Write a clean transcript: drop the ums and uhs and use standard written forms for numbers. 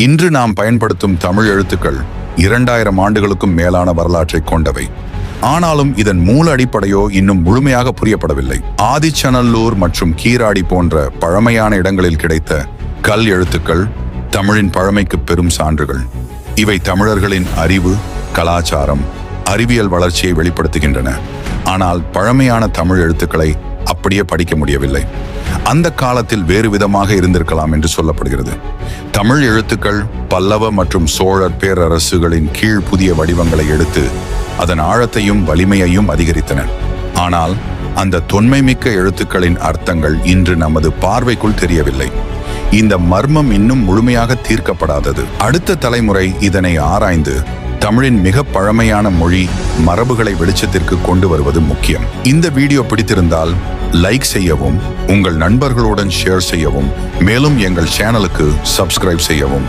இன்று நாம் பயன்படுத்தும் தமிழ் எழுத்துக்கள் 2000 ஆண்டுகளுக்கும் மேலான வரலாற்றை கொண்டவை. ஆனாலும் இதன் மூல அடிப்படையோ இன்னும் முழுமையாக புரியப்படவில்லை. ஆதிச்சநல்லூர் மற்றும் கீராடி போன்ற பழமையான இடங்களில் கிடைத்த கல் எழுத்துக்கள் தமிழின் பழமைக்கு பெரும் சான்றுகள். இவை தமிழர்களின் அறிவு, கலாச்சாரம், அறிவியல் வளர்ச்சியை வெளிப்படுத்துகின்றன. ஆனால் பழமையான தமிழ் எழுத்துக்களை அப்படியே படிக்க முடியவில்லை. அந்த காலத்தில் வேறு விதமாக இருந்திருக்கலாம் என்று சொல்லப்படுகிறது. தமிழ் எழுத்துக்கள் பல்லவ மற்றும் சோழர் பேரரசுகளின் கீழ் புதிய வடிவங்களை எடுத்து அதன் ஆழத்தையும் வலிமையையும் அதிகரித்தன. ஆனால் அந்த தொன்மைமிக்க எழுத்துக்களின் அர்த்தங்கள் இன்று நமது பார்வைக்குள் தெரியவில்லை. இந்த மர்மம் இன்னும் முழுமையாக தீர்க்கப்படாதது. அடுத்த தலைமுறை இதனை ஆராய்ந்து தமிழின் மிக பழமையான மொழி மரபுகளை வெளிச்சத்திற்கு கொண்டு வருவது முக்கியம். இந்த வீடியோ பிடித்திருந்தால் லைக் செய்யவும், உங்கள் நண்பர்களுடன் ஷேர் செய்யவும், மேலும் எங்கள் சேனலுக்கு சப்ஸ்கிரைப் செய்யவும்.